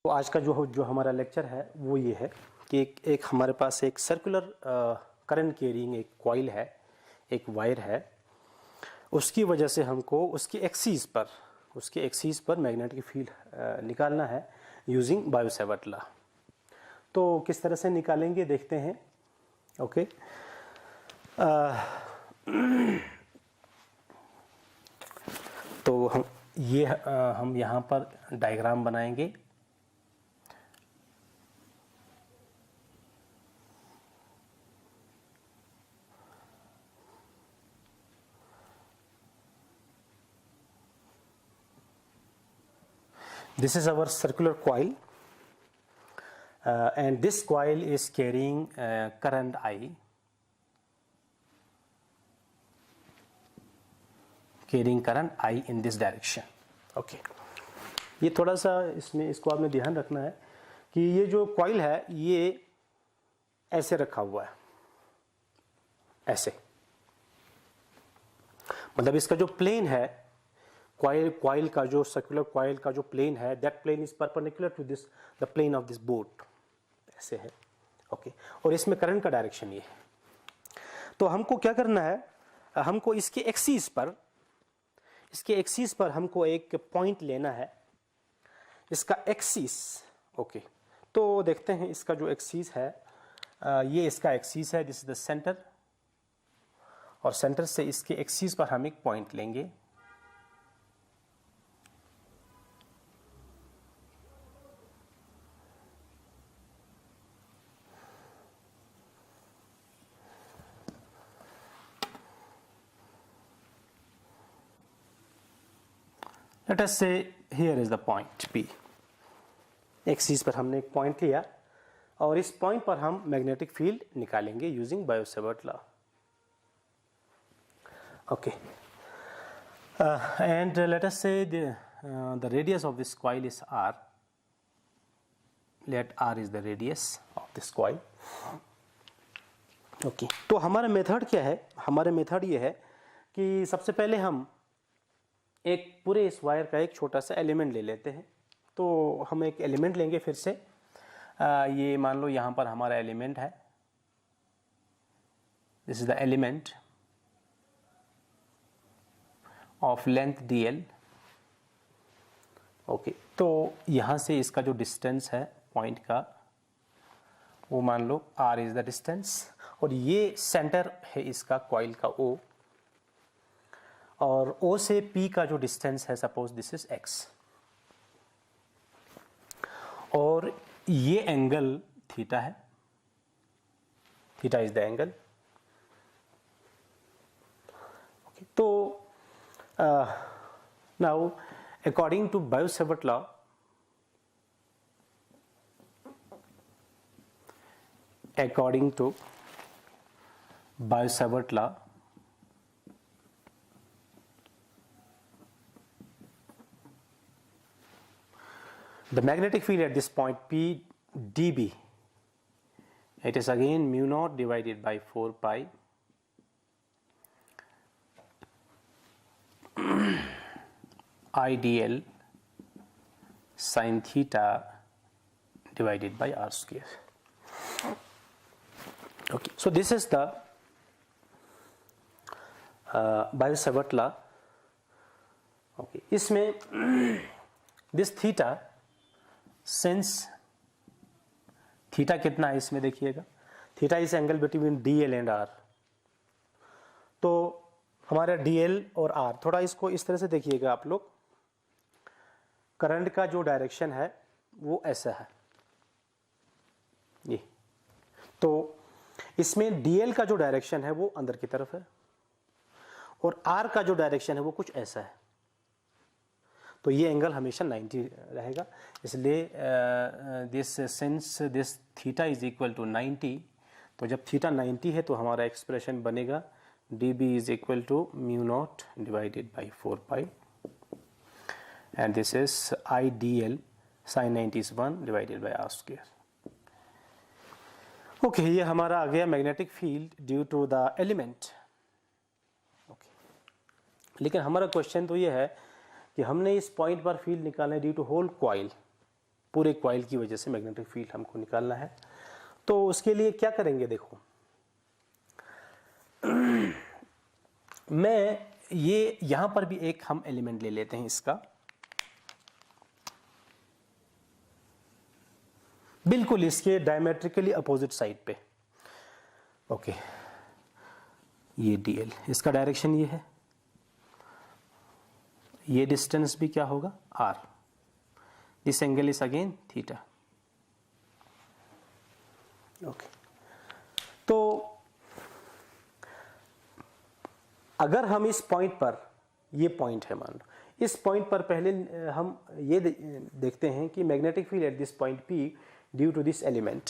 तो आज का जो हमारा लेक्चर है वो ये है कि एक हमारे पास एक सर्कुलर करंट कैरिंग एक कॉइल है, एक वायर है। उसकी वजह से हमको उसकी एक्सिस पर मैग्नेटिक फील्ड निकालना है यूजिंग बायो-सेवर्ट लॉ। तो किस तरह से निकालेंगे देखते हैं। ओके, तो हम यहाँ पर डायग्राम बनाएंगे। This is our circular coil, and this coil is carrying current I, in this direction. Okay. ये थोड़ा सा इसको आपने ध्यान रखना है कि ये जो कॉइल है ये ऐसे रखा हुआ है, ऐसे, मतलब इसका जो प्लेन है कॉइल का, जो सर्कुलर कॉइल का जो प्लेन है, that plane is perpendicular to this the plane of this boat, ऐसे है। ओके, और इसमें करंट का डायरेक्शन ये है। तो हमको क्या करना है, हमको इसके एक्सिस पर हमको एक पॉइंट लेना है, इसका एक्सिस। ओके, तो देखते हैं इसका जो एक्सिस है, ये इसका एक्सिस है, दिस इज द सेंटर, और सेंटर से इसके एक्सिस पर हम एक पॉइंट लेंगे। Let us say here is the point P. Axis पर हमने एक पॉइंट लिया और इस पॉइंट पर हम मैग्नेटिक फील्ड निकालेंगे using Biot-Savart law. Okay, and let us say the radius of this coil is R. Let R is the radius of this coil. Okay, तो हमारा मेथड क्या है? हमारा मेथड ये है कि सबसे पहले हम एक पूरे इस वायर का एक छोटा सा एलिमेंट ले लेते हैं। तो हम एक एलिमेंट लेंगे फिर से, ये मान लो यहाँ पर हमारा एलिमेंट है, this is the element of length dl। Okay, तो यहाँ से इसका जो डिस्टेंस है पॉइंट का, वो मान लो r इज द डिस्टेंस, और ये सेंटर है इसका कॉइल का O, और O से P का जो डिस्टेंस है, सपोज दिस इज x, और ये एंगल थीटा है, theta is the angle. Okay, तो now according to Biot Savart law, the magnetic field at this point P dB, it is again mu naught divided by 4 pi I dl sin theta divided by r square. Okay, so this is the Biot-Savart law. Okay, इसमें this theta, since theta कितना है इसमें देखिएगा, theta is angle between DL and R। तो हमारा DL और R, थोड़ा इसको इस तरह से देखिएगा आप लोग, करंट का जो डायरेक्शन है वो ऐसा है ये, तो इसमें DL का जो डायरेक्शन है वो अंदर की तरफ है और R का जो डायरेक्शन है वो कुछ ऐसा है। तो ये एंगल हमेशा 90 रहेगा, इसलिए since this theta is equal to 90, तो जब थीटा 90 है तो हमारा एक्सप्रेशन बनेगा dB is equal to mu nought divided by 4 pi, and this is I dl sin 90 is 1 divided by r square. Okay, ये हमारा आ गया magnetic field due to the element. Okay, लेकिन हमारा क्वेश्चन तो ये है कि हमने इस पॉइंट पर फील्ड निकालना है ड्यू टू होल कॉइल, पूरे कॉइल की वजह से मैग्नेटिक फील्ड हमको निकालना है। तो उसके लिए क्या करेंगे, देखो मैं ये यहां पर भी एक हम एलिमेंट ले लेते हैं इसका, बिल्कुल इसके डायमेट्रिकली अपोजिट साइड पे। ओके, ये dl, इसका डायरेक्शन ये है, ये डिस्टेंस भी क्या होगा r, this angle is again theta. Okay, तो अगर हम इस पॉइंट पर, ये पॉइंट है मान लो, इस पॉइंट पर पहले हम ये देखते हैं कि magnetic field at this point P due to this element,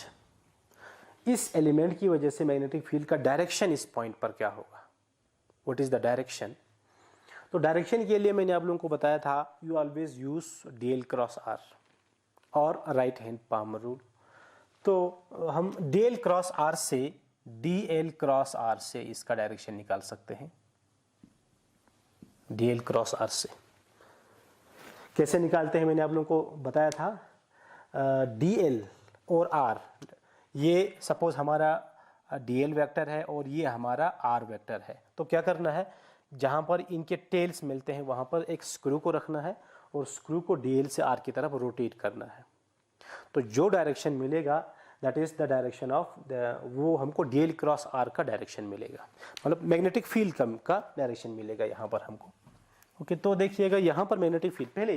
इस एलिमेंट की वजह से मैग्नेटिक फील्ड का डायरेक्शन इस पॉइंट पर क्या होगा, व्हाट इज द डायरेक्शन। तो डायरेक्शन के लिए मैंने आप लोगों को बताया था, you always use dl cross r और राइट हैंड पाम रूल। तो हम dl क्रॉस r से dl क्रॉस r से इसका डायरेक्शन निकाल सकते हैं। dl क्रॉस r से कैसे निकालते हैं मैंने आप लोगों को बताया था। dl और r, ये सपोज हमारा dl वेक्टर है और ये हमारा r वेक्टर है। तो क्या करना है, जहां पर इनके टेल्स मिलते हैं वहां पर एक स्क्रू को रखना है और स्क्रू को dl से r की तरफ रोटेट करना है। तो जो डायरेक्शन मिलेगा that is the direction of वो हमको dl क्रॉस r का डायरेक्शन मिलेगा, मतलब मैग्नेटिक फील्ड का डायरेक्शन मिलेगा यहाँ पर हमको। ओके, तो देखिएगा यहाँ पर मैग्नेटिक फील्ड, पहले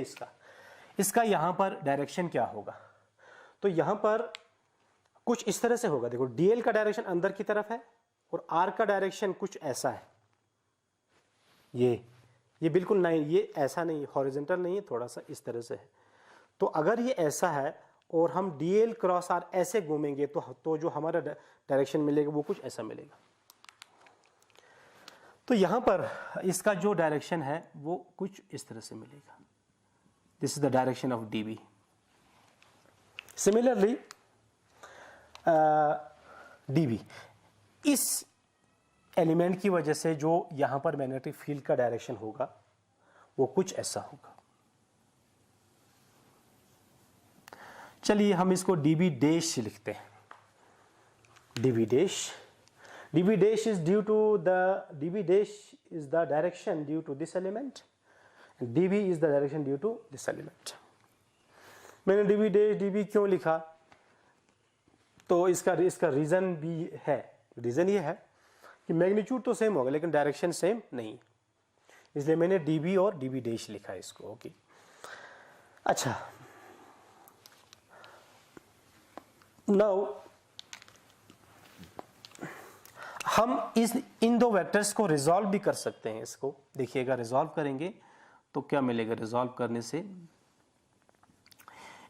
इसका यहाँ पर डायरेक्शन क्या होगा। तो यहाँ पर कुछ इस तरह से होगा, देखो dl का डायरेक्शन अंदर की तरफ है और r का डायरेक्शन कुछ ऐसा है, ये बिल्कुल नहीं, ये ऐसा नहीं, हॉरिजॉन्टल नहीं है, थोड़ा सा इस तरह से है। तो अगर ये ऐसा है और हम dl क्रॉस r ऐसे घूमेंगे तो जो हमारा डायरेक्शन मिलेगा वो कुछ ऐसा मिलेगा। तो यहां पर इसका जो डायरेक्शन है वो कुछ इस तरह से मिलेगा, this is the direction of dB। Similarly dB, इस एलिमेंट की वजह से जो यहां पर मैग्नेटिक फील्ड का डायरेक्शन होगा वो कुछ ऐसा होगा। चलिए हम इसको dB डैश लिखते हैं, dB dash is due to the dB dash is the direction due to this element and dB is the direction due to this element। मैंने dB dash dB क्यों लिखा, तो इसका रीजन भी है। रीजन ये है कि मैग्नीट्यूड तो सेम होगा लेकिन डायरेक्शन सेम नहीं, इसलिए मैंने dB और dB डैश लिखा इसको। ओके, अच्छा, नाउ हम इन दो वेक्टर्स को रिजॉल्व भी कर सकते हैं। इसको देखिएगा, रिजॉल्व करेंगे तो क्या मिलेगा, रिजॉल्व करने से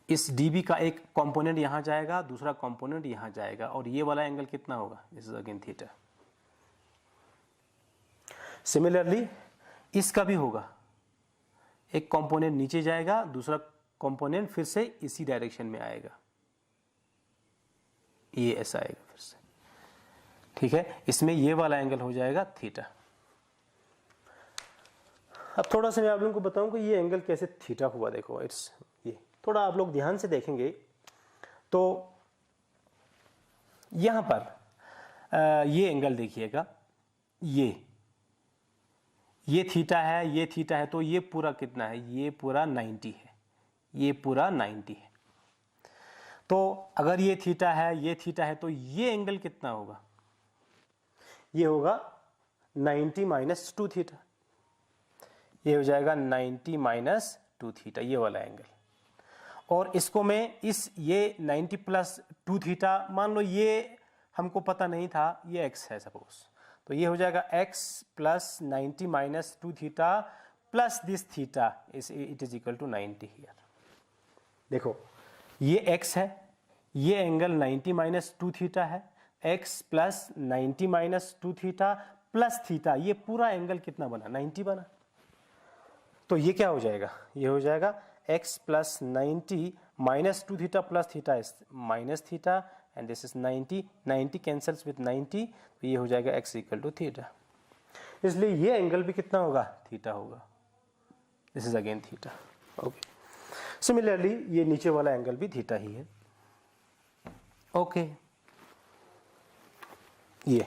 इस dB का एक कंपोनेंट यहां जाएगा, दूसरा कंपोनेंट यहां जाएगा, और ये वाला एंगल कितना होगा, this is again theta. Similarly इसका भी होगा, एक कंपोनेंट नीचे जाएगा, दूसरा कंपोनेंट फिर से इसी डायरेक्शन में आएगा, ये ऐसा आएगा फिर से, ठीक है। इसमें ये वाला एंगल हो जाएगा थीटा। अब थोड़ा सा मैं आप लोगों को बताऊं कि ये एंगल कैसे थीटा हुआ। देखो इट्स, ये थोड़ा आप लोग ध्यान से देखेंगे तो यहां पर ये एंगल देखिएगा, ये थीटा है, ये थीटा है, तो ये पूरा कितना है, ये पूरा 90 है, ये पूरा 90 है। तो अगर ये थीटा है, ये थीटा है, तो ये एंगल कितना होगा, ये होगा 90 माइनस 2 थीटा, ये हो जाएगा 90 माइनस 2 थीटा, ये वाला एंगल। और इसको मैं ये 90 प्लस 2 थीटा, मान लो ये हमको पता नहीं था, ये x है सपोज, तो ये हो जाएगा x plus 90 minus 2 theta plus this theta, it is equal to 90 here. देखो ये x है, ये एंगल 90 माइनस 2 थीटा है, x plus 90 minus 2 theta plus theta, ये पूरा एंगल कितना बना, 90 बना। तो ये क्या हो जाएगा, ये हो जाएगा x plus 90 minus 2 theta plus theta is minus theta and this is 90, 90 cancels with 90, तो ये हो जाएगा x इक्वल टू थीटा। इसलिए ये एंगल भी कितना होगा, थीटा होगा, this is again theta. Okay, similarly ये नीचे वाला एंगल भी थीटा ही है। ओके, ये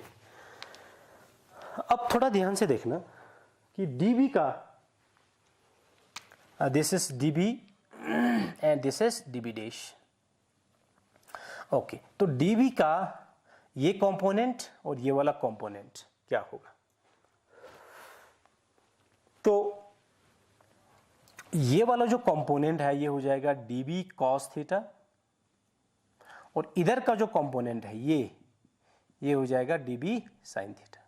अब थोड़ा ध्यान से देखना कि dB का this is dB and this is dB dash. Okay, तो dB का ये कंपोनेंट और ये वाला कंपोनेंट क्या होगा? तो ये वाला जो कंपोनेंट है ये हो जाएगा dB cos थीटा, और इधर का जो कंपोनेंट है ये हो जाएगा dB sin theta.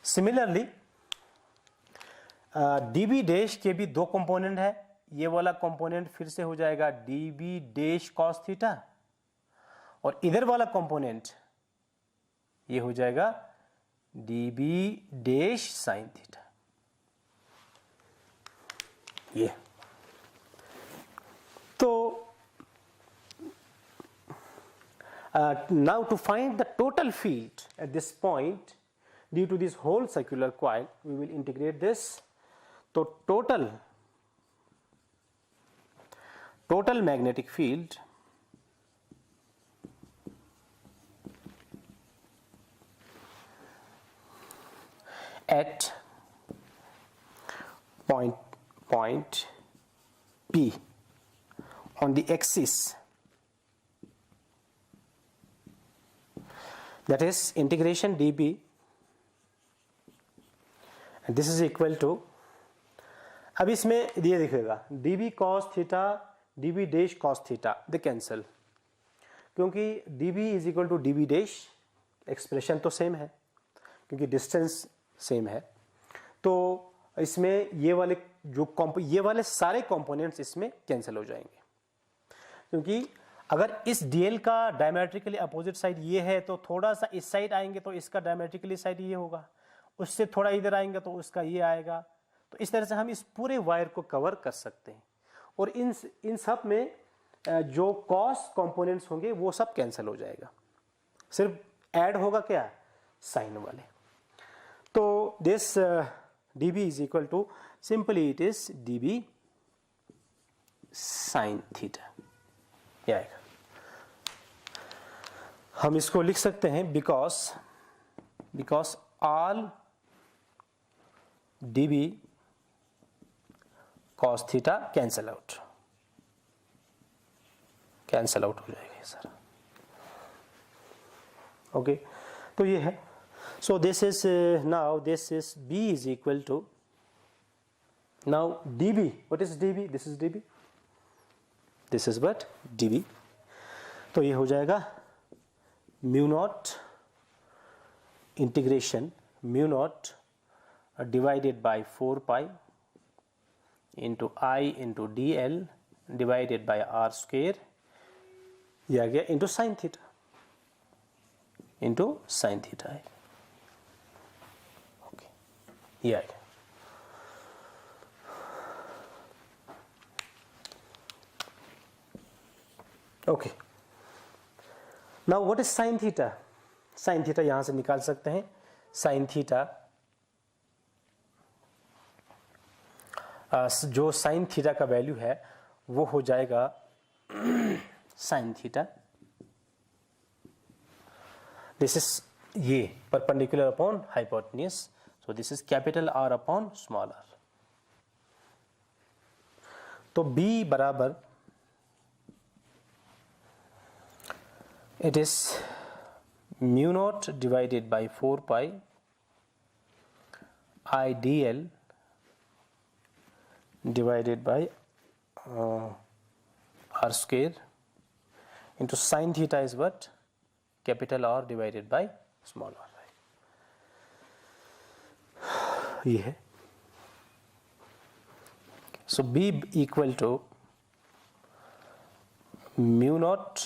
Similarly dB dash के भी दो कंपोनेंट है, ये वाला कंपोनेंट फिर से हो जाएगा dB डैश cos थीटा, और इधर वाला कंपोनेंट ये हो जाएगा dB डैश sin थीटा। ये तो now to find the total field at this point due to this whole circular coil, we will integrate this. So total magnetic field at point P on the axis, that is integration dB, and this is equal to, अब इसमें ये दिखेगा dB cos theta dB dash cos theta they cancel, क्योंकि dB is equal to dB dash, expression तो same है क्योंकि distance same है। तो इसमें ये वाले सारे कंपोनेंट्स इसमें कैंसिल हो जाएंगे, क्योंकि अगर इस dl का डायमेट्रिकली अपोजिट साइड ये है तो थोड़ा सा इस साइड आएंगे तो इसका डायमेट्रिकली साइड ये होगा, उससे थोड़ा इधर आएंगे तो उसका ये आएगा। तो इस तरह से हम इस पूरे वायर को कवर कर सकते हैं, और इन सब में जो कॉस कंपोनेंट्स होंगे वो सब कैंसिल हो जाएगा, सिर्फ ऐड होगा क्या, साइन वाले। तो this dB is equal to, simply it is dB sin theta, ये आएगा। हम इसको लिख सकते हैं because all dB cos theta cancel out हो जाएगा ये सारा। ओके, तो ये है। So this is now this is B is equal to, now dB, what is dB? This is dB, this is what dB। तो ये हो जाएगा mu nought integration mu nought divided by 4 pi into I into D L divided by R square, ये आ गया into sine theta, है। ये आएगा। Okay, now what is sine theta? Sine theta यहां से निकाल सकते हैं। साइन थीटा, जो साइन थीटा का वैल्यू है वो हो जाएगा साइन थीटा, दिस इज ये perpendicular upon hypotenuse, so this is capital R upon small r। तो B बराबर it is mu naught divided by 4 pi I dl divided by r square into sin theta is what, capital R divided by small r, ये है। So B equal to mu nought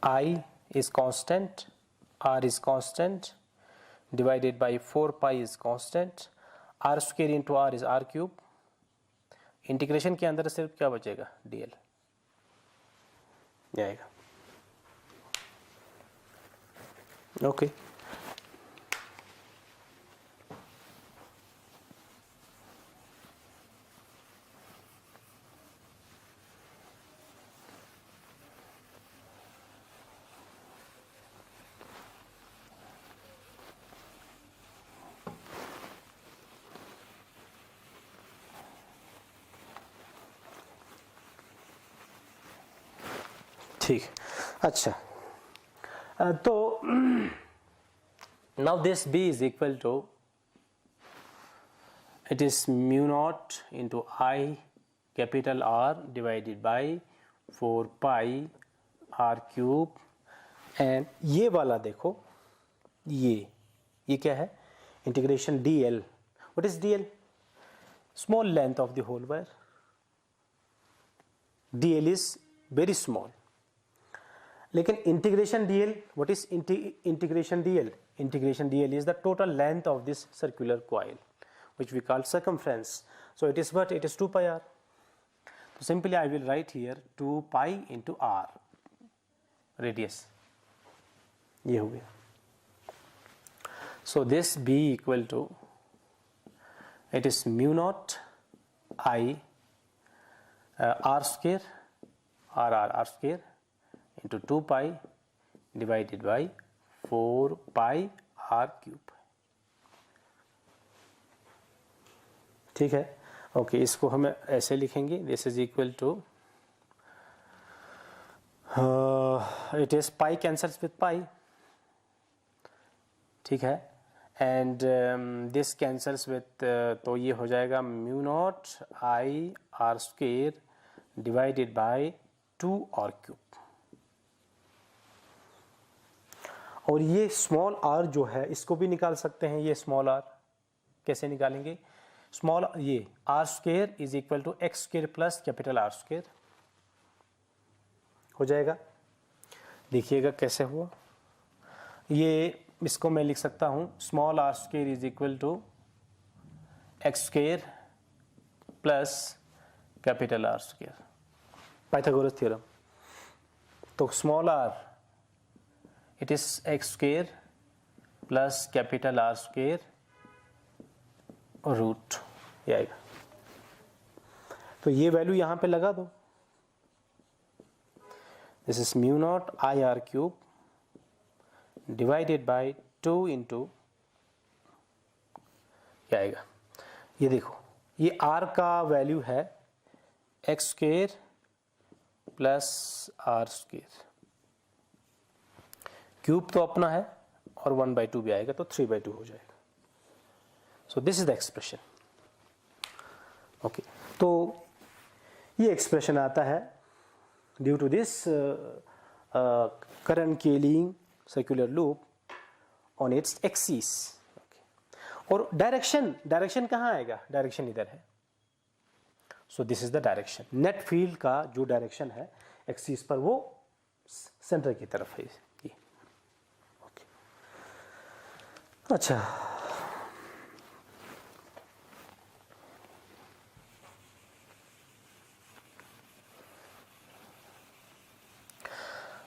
I is constant, R is constant, divided by 4 pi is constant, R square into R is R cube, integration के अंदर सिर्फ क्या बचेगा, dl, ये आएगा। Okay, ठीक, अच्छा, तो now this b is equal to, it is mu naught into I capital R divided by 4 pi R cube, and ये वाला देखो, ये क्या है, integration dl. What is dl? Small length of the whole wire. dl is very small. लेकिन integration dl, what is integration dl? Integration dl is the total length of this circular coil, which we call circumference. So it is what? It is 2 pi r. So simply I will write here 2 pi into r radius. ये हो गया. So this b equal to, it is mu naught I r square r square into 2 pi divided by 4 pi r cube. ठीक है, okay, इसको हम ऐसे लिखेंगे, this is equal to, it is pi cancels with pi, ठीक है, and this cancels with, तो ये हो जाएगा mu not I R square divided by 2 R cube. और ये स्मॉल r जो है इसको भी निकाल सकते हैं. ये स्मॉल r कैसे निकालेंगे? स्मॉल, ये R square is equal to X square plus capital R square हो जाएगा. देखिएगा कैसे हुआ. ये इसको मैं लिख सकता हूं, small R square is equal to X square plus capital R square, Pythagoras theorem. तो small R, it is X square plus capital R square root, ये आएगा. तो ये वैल्यू यहां पे लगा दो. This is mu not I R cube divided by 2 into, क्या आएगा, ये देखो, ये r का वैल्यू है X square plus R square, cube तो अपना है और 1/2 भी आएगा, तो 3/2 हो जाएगा. So this is the expression. Okay, तो ये एक्सप्रेशन आता है due to this current carrying circular loop on its axis. Okay. और डायरेक्शन कहाँ आएगा? डायरेक्शन इधर है. So this is the direction. Net field का जो डायरेक्शन है एक्सिस पर, वो सेंटर की तरफ है ये. Okay. अच्छा,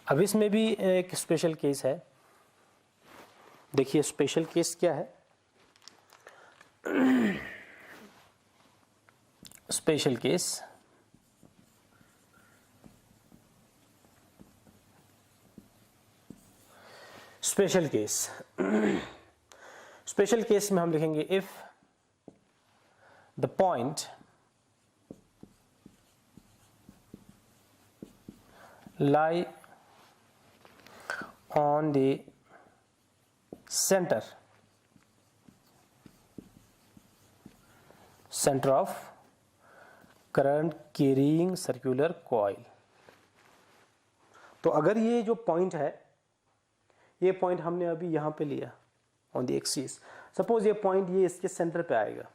अब इसमें भी एक स्पेशल केस है. देखिए स्पेशल केस क्या है. स्पेशल केस, स्पेशल केस में हम लिखेंगे if the point lie on the center of current carrying circular coil. तो अगर ये जो पॉइंट है, ये पॉइंट हमने अभी यहां पे लिया ऑन द एक्सिस, सपोज ये पॉइंट ये इसके सेंटर पे आएगा,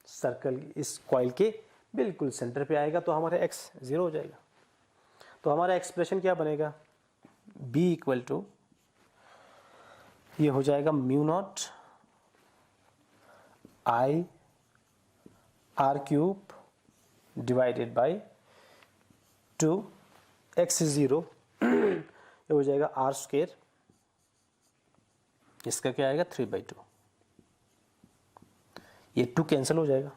सर्कल इस कॉइल के बिल्कुल सेंटर पे आएगा, तो हमारा x 0 हो जाएगा. तो हमारा एक्सप्रेशन क्या बनेगा? b इक्वल टू, ये हो जाएगा mu not I R cube divided by 2, x is 0, ये हो जाएगा आर स्क्वेयर, इसका क्या आएगा 3/2. ये 2 कैंसिल हो जाएगा.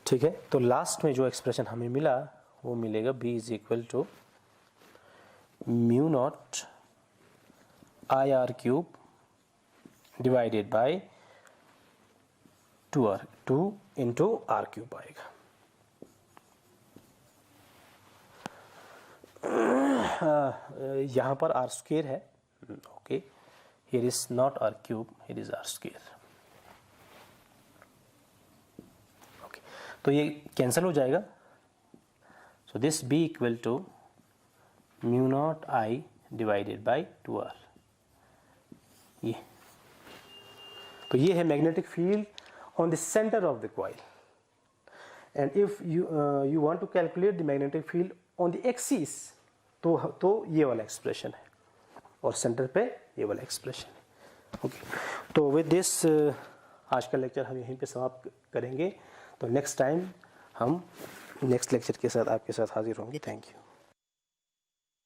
ठीक है, तो लास्ट में जो एक्सप्रेशन हमें मिला वो मिलेगा b is equal to mu not I R cube divided by 2 into R cube आएगा. यहाँ पर आर स्क्वेयर है, okay, here is not R cube, here is R square, okay, तो ये कैंसिल हो जाएगा। So this B equal to mu not I divided by 2r, ये, तो ये है magnetic field on the centre of the coil. And if you want to calculate the magnetic field on the axis, तो ये वाला expression है, और centre पे ये वाला एक्सप्रेशन है, ओके। तो विद दिस आज का लेक्चर हम यहीं पे समाप्त करेंगे। तो नेक्स्ट टाइम हम नेक्स्ट लेक्चर के साथ आपके साथ हाजिर होंगे। Thank you.